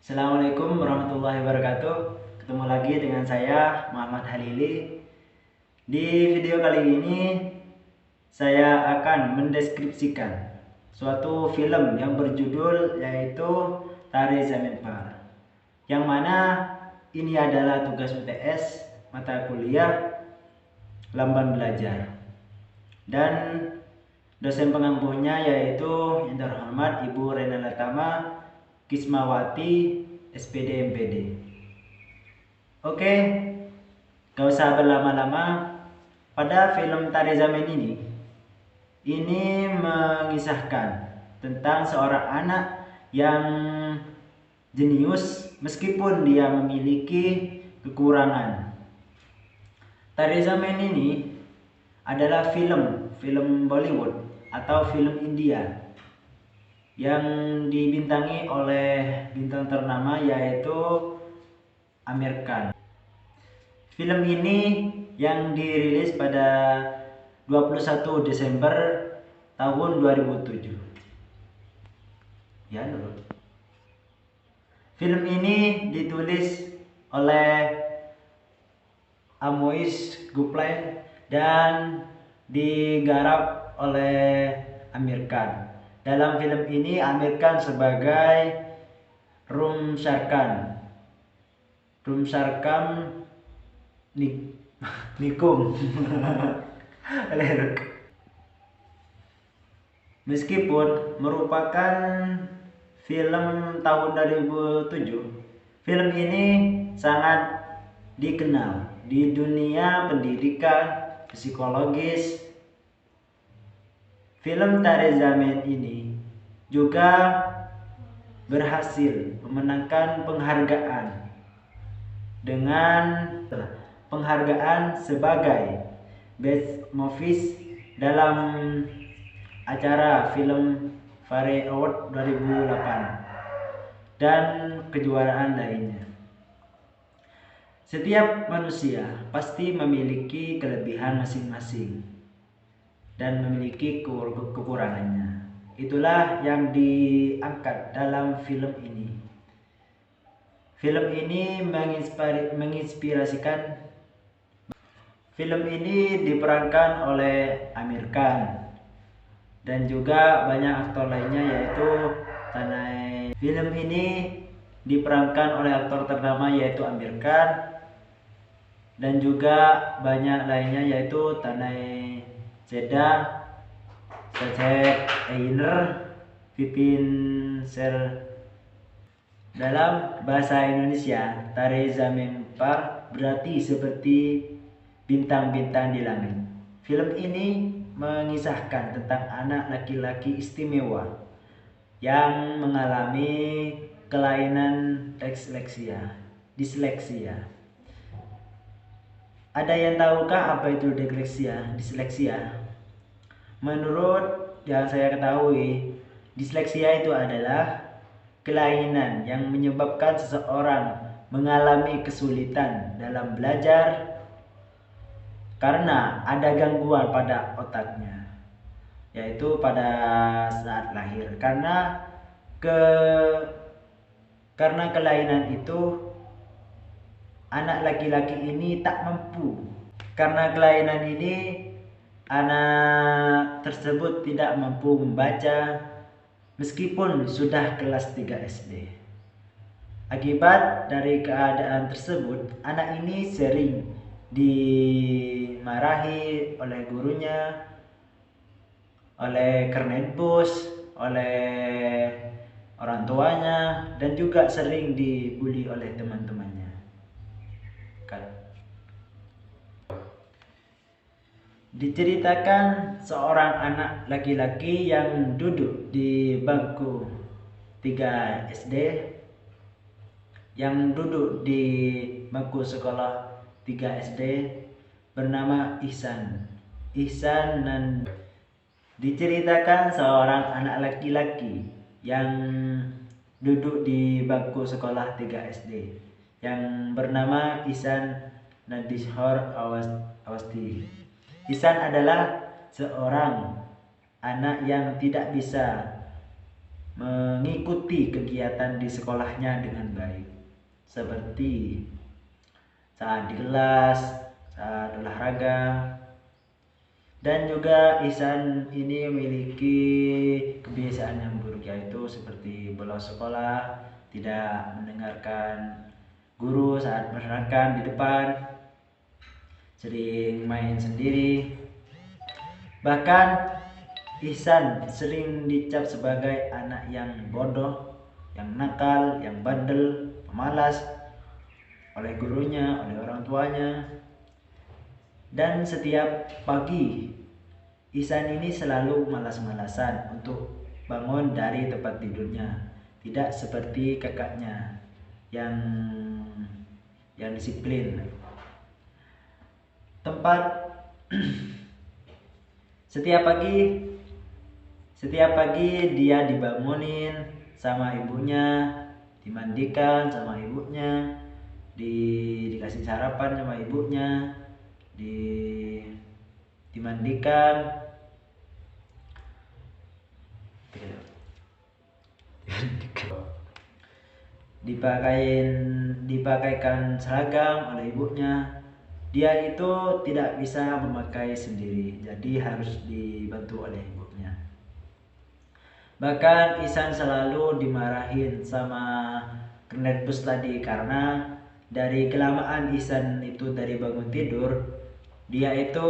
Assalamualaikum warahmatullahi wabarakatuh. Ketemu lagi dengan saya Muhammad Halili. Di video kali ini saya akan mendeskripsikan suatu film yang berjudul yaitu Tare Zameen Par. Yang mana ini adalah tugas UTS mata kuliah Lamban Belajar. Dan dosen pengampuhnya yaitu yang terhormat Ibu Renala Tama Kismawati SPD MPD. Oke, gak usah berlama-lama. Pada film Tare Zameen ini mengisahkan tentang seorang anak yang jenius meskipun dia memiliki kekurangan. Tare Zameen ini adalah film Bollywood atau film India yang dibintangi oleh bintang ternama yaitu Aamir Khan. Film ini yang dirilis pada 21 Desember tahun 2007. Ya, dulu. Film ini ditulis oleh Amois Guplan dan digarap oleh Aamir Khan. Dalam film ini Aamir Khan sebagai Rum Sarkhan Nikum. Meskipun merupakan film tahun 2007, film ini sangat dikenal di dunia pendidikan, psikologis. Film Tare Zameen ini juga berhasil memenangkan penghargaan dengan penghargaan sebagai Best Movies dalam acara Film Fare Award 2008 dan kejuaraan lainnya. Setiap manusia pasti memiliki kelebihan masing-masing dan memiliki kekurangannya. Itulah yang diangkat dalam film ini. Film ini menginspirasikan. Film ini diperankan oleh Aamir Khan dan juga banyak aktor lainnya yaitu Tanai. Film ini diperankan oleh aktor ternama yaitu Aamir Khan dan juga banyak lainnya yaitu Tanai Seda, Cecep Einer, Pipin Ser. Dalam bahasa Indonesia, Tare Zameen Par berarti seperti bintang-bintang di langit. Film ini mengisahkan tentang anak laki-laki istimewa yang mengalami kelainan disleksia. Ada yang tahukah apa itu disleksia? Menurut yang saya ketahui, disleksia itu adalah kelainan yang menyebabkan seseorang mengalami kesulitan dalam belajar karena ada gangguan pada otaknya, yaitu pada saat lahir. Karena kelainan itu anak laki-laki ini tak mampu. Karena kelainan ini anak tersebut tidak mampu membaca meskipun sudah kelas 3 SD. Akibat dari keadaan tersebut, anak ini sering dimarahi oleh gurunya, oleh Kernetbus, oleh orang tuanya, dan juga sering dibully oleh teman-temannya. Diceritakan seorang anak laki-laki yang duduk di bangku 3 SD, yang duduk di bangku sekolah 3 SD bernama Ihsan. Dan diceritakan seorang anak laki-laki yang duduk di bangku sekolah 3 SD yang bernama Ihsan Nadishor Awasti. Ihsan adalah seorang anak yang tidak bisa mengikuti kegiatan di sekolahnya dengan baik, seperti saat di kelas, saat olahraga. Dan juga Ihsan ini memiliki kebiasaan yang buruk, yaitu seperti bolos sekolah, tidak mendengarkan guru saat menerangkan di depan, sering main sendiri. Bahkan Ihsan sering dicap sebagai anak yang bodoh, yang nakal, yang bandel, pemalas oleh gurunya, oleh orang tuanya. Dan setiap pagi Ihsan ini selalu malas-malasan untuk bangun dari tempat tidurnya, tidak seperti kakaknya yang disiplin. Setiap pagi dia dibangunin sama ibunya, dimandikan sama ibunya, dikasih sarapan sama ibunya, dimandikan, dipakaikan seragam oleh ibunya. Dia itu tidak bisa memakai sendiri, jadi harus dibantu oleh ibunya. Bahkan Ihsan selalu dimarahin sama kernet bus tadi, karena dari kelamaan Ihsan itu dari bangun tidur, dia itu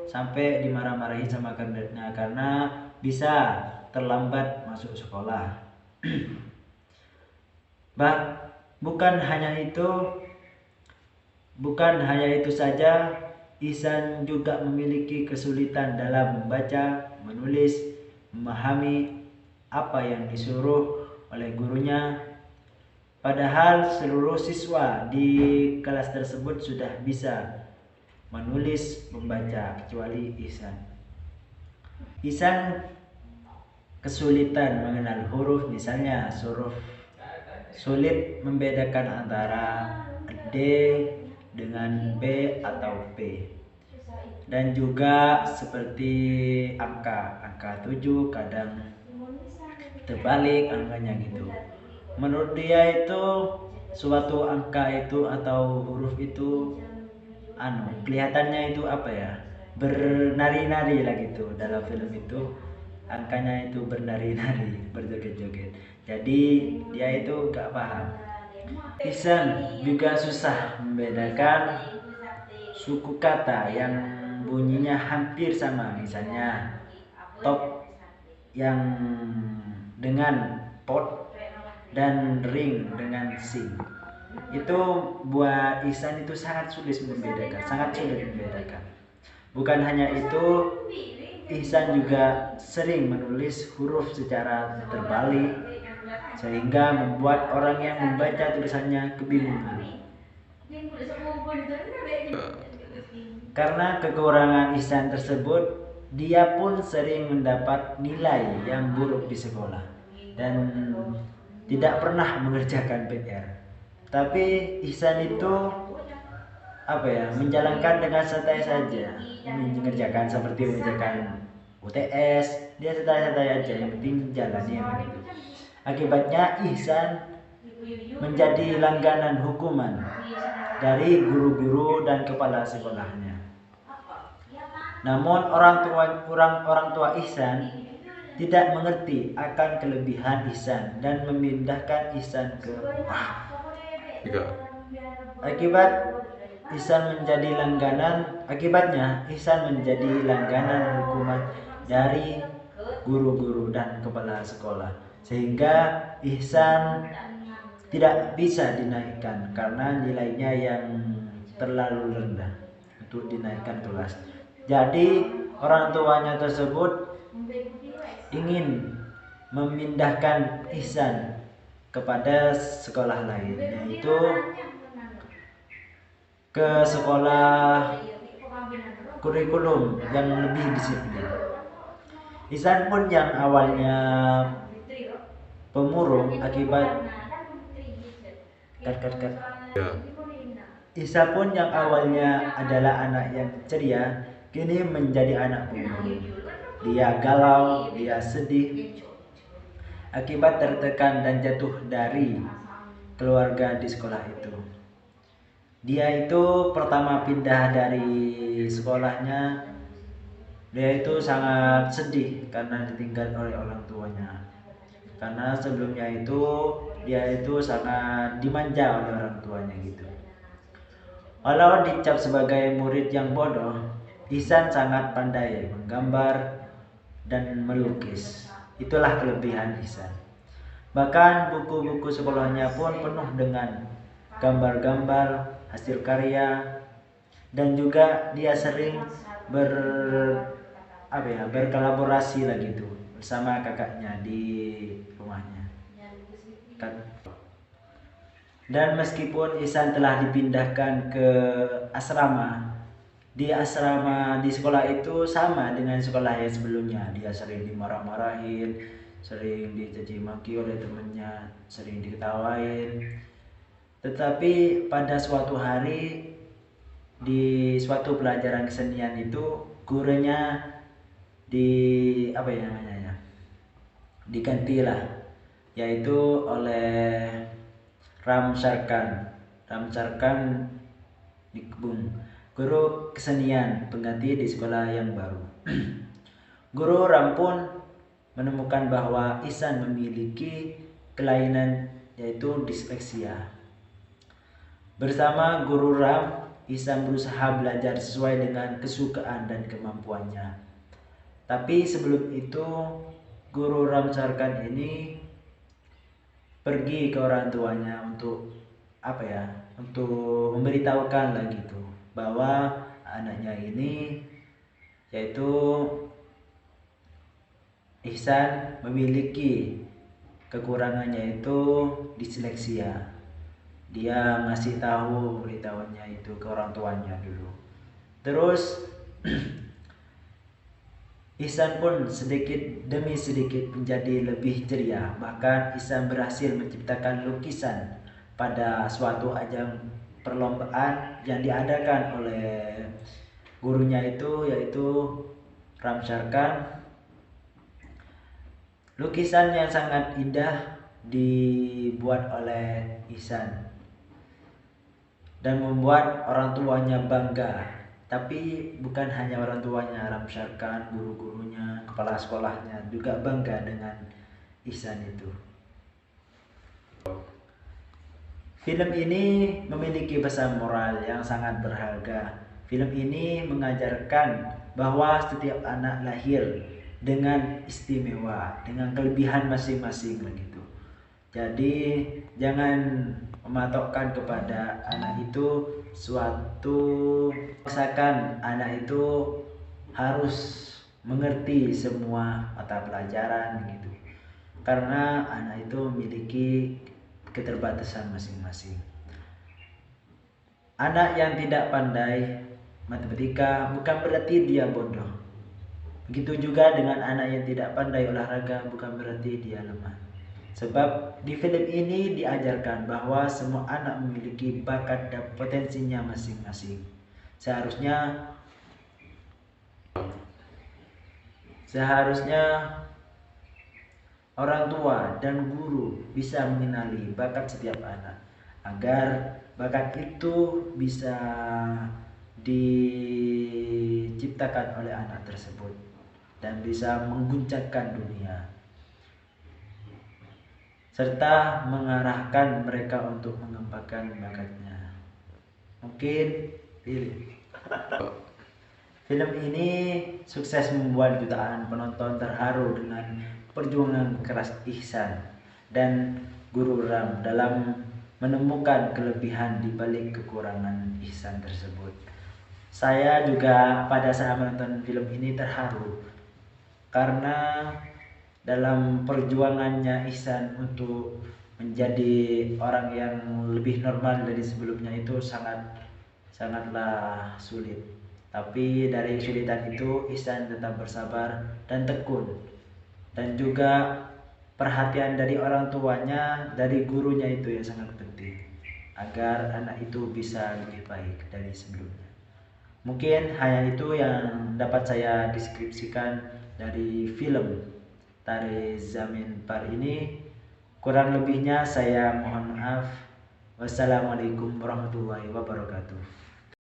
sampai dimarah-marahin sama kernetnya karena bisa terlambat masuk sekolah. Bukan hanya itu saja, Ihsan juga memiliki kesulitan dalam membaca, menulis, memahami apa yang disuruh oleh gurunya. Padahal seluruh siswa di kelas tersebut sudah bisa menulis, membaca, kecuali Ihsan. Ihsan kesulitan mengenal huruf, misalnya sulit membedakan antara D dengan B atau P. Dan juga seperti angka 7 kadang terbalik angkanya gitu. Menurut dia itu suatu angka itu atau huruf itu kelihatannya itu apa ya, bernari-nari lah gitu. Dalam film itu angkanya itu bernari-nari, berjoget-joget. Jadi dia itu gak paham. Ihsan juga susah membedakan suku kata yang bunyinya hampir sama, misalnya top yang dengan pot dan ring dengan sing. Itu buat Ihsan itu sangat sulit membedakan. Bukan hanya itu, Ihsan juga sering menulis huruf secara terbalik, sehingga membuat orang yang membaca tulisannya kebingungan. Karena kekurangan Ihsan tersebut, dia pun sering mendapat nilai yang buruk di sekolah dan tidak pernah mengerjakan PR. Tapi Ihsan itu menjalankan dengan santai saja, mengerjakan UTS, dia santai-santai aja, yang penting jalannya begitu. Akibatnya Ihsan menjadi langganan hukuman dari guru-guru dan kepala sekolahnya. Namun orang tua Ihsan tidak mengerti akan kelebihan Ihsan dan memindahkan Ihsan ke Akibatnya Ihsan menjadi langganan hukuman dari guru-guru dan kepala sekolah, sehingga Ihsan tidak bisa dinaikkan karena nilainya yang terlalu rendah untuk dinaikkan kelas. Jadi orang tuanya tersebut ingin memindahkan Ihsan kepada sekolah lain, yaitu ke sekolah kurikulum yang lebih disiplin. Ihsan pun yang awalnya pemurung Ihsan pun yang awalnya adalah anak yang ceria, kini menjadi anak pemurung. Dia galau, dia sedih, akibat tertekan dan jatuh dari keluarga di sekolah itu. Dia itu pertama pindah dari sekolahnya, dia itu sangat sedih karena ditinggal oleh orang tuanya. Karena sebelumnya itu dia itu sangat dimanja oleh orang tuanya gitu. Walau dicap sebagai murid yang bodoh, Ihsan sangat pandai menggambar dan melukis. Itulah kelebihan Ihsan. Bahkan buku-buku sekolahnya pun penuh dengan gambar-gambar hasil karya, dan juga dia sering berkolaborasi lah gitu bersama kakaknya di rumahnya. Dan meskipun Ihsan telah dipindahkan ke asrama, di asrama di sekolah itu sama dengan sekolah yang sebelumnya. Dia sering dimarah-marahin, sering dicaci maki oleh temannya, sering diketawain. Tetapi pada suatu hari di suatu pelajaran kesenian itu gurunya digantilah, yaitu oleh Ram Sarkan Nikbung, guru kesenian pengganti di sekolah yang baru. Guru Ram pun menemukan bahwa Ihsan memiliki kelainan yaitu disleksia. Bersama Guru Ram, Ihsan berusaha belajar sesuai dengan kesukaan dan kemampuannya. Tapi sebelum itu, Guru Ram Sarkan ini pergi ke orang tuanya untuk untuk memberitahukan lah gitu bahwa anaknya ini yaitu Ihsan memiliki kekurangannya itu disleksia. Dia ngasih tahu beritahunya itu ke orang tuanya dulu. Terus Ihsan pun sedikit demi sedikit menjadi lebih ceria. Bahkan Ihsan berhasil menciptakan lukisan pada suatu ajang perlombaan yang diadakan oleh gurunya itu yaitu Ram Sarkan. Lukisan yang sangat indah dibuat oleh Ihsan dan membuat orang tuanya bangga. Tapi bukan hanya orang tuanya, Ram Sarkan, guru-gurunya, kepala sekolahnya juga bangga dengan Ihsan itu. Film ini memiliki pesan moral yang sangat berharga. Film ini mengajarkan bahwa setiap anak lahir dengan istimewa, dengan kelebihan masing-masing begitu. Jadi jangan mematokkan kepada anak itu misalkan anak itu harus mengerti semua mata pelajaran gitu. Karena anak itu memiliki keterbatasan masing-masing. Anak yang tidak pandai matematika bukan berarti dia bodoh. Begitu juga dengan anak yang tidak pandai olahraga bukan berarti dia lemah. Sebab di film ini diajarkan bahwa semua anak memiliki bakat dan potensinya masing-masing. Seharusnya orang tua dan guru bisa mengenali bakat setiap anak agar bakat itu bisa diciptakan oleh anak tersebut dan bisa mengguncangkan dunia, serta mengarahkan mereka untuk mengembangkan bakatnya. Mungkin film ini sukses membuat jutaan penonton terharu dengan perjuangan keras Ihsan dan Guru Ram dalam menemukan kelebihan di balik kekurangan Ihsan tersebut. Saya juga pada saat menonton film ini terharu karena dalam perjuangannya Ihsan untuk menjadi orang yang lebih normal dari sebelumnya itu sangatlah sulit. Tapi dari kesulitan itu Ihsan tetap bersabar dan tekun, dan juga perhatian dari orang tuanya, dari gurunya itu yang sangat penting agar anak itu bisa lebih baik dari sebelumnya. Mungkin hanya itu yang dapat saya deskripsikan dari film Tarikh Zamin Par ini. Kurang lebihnya saya mohon maaf. Wassalamualaikum warahmatullahi wabarakatuh.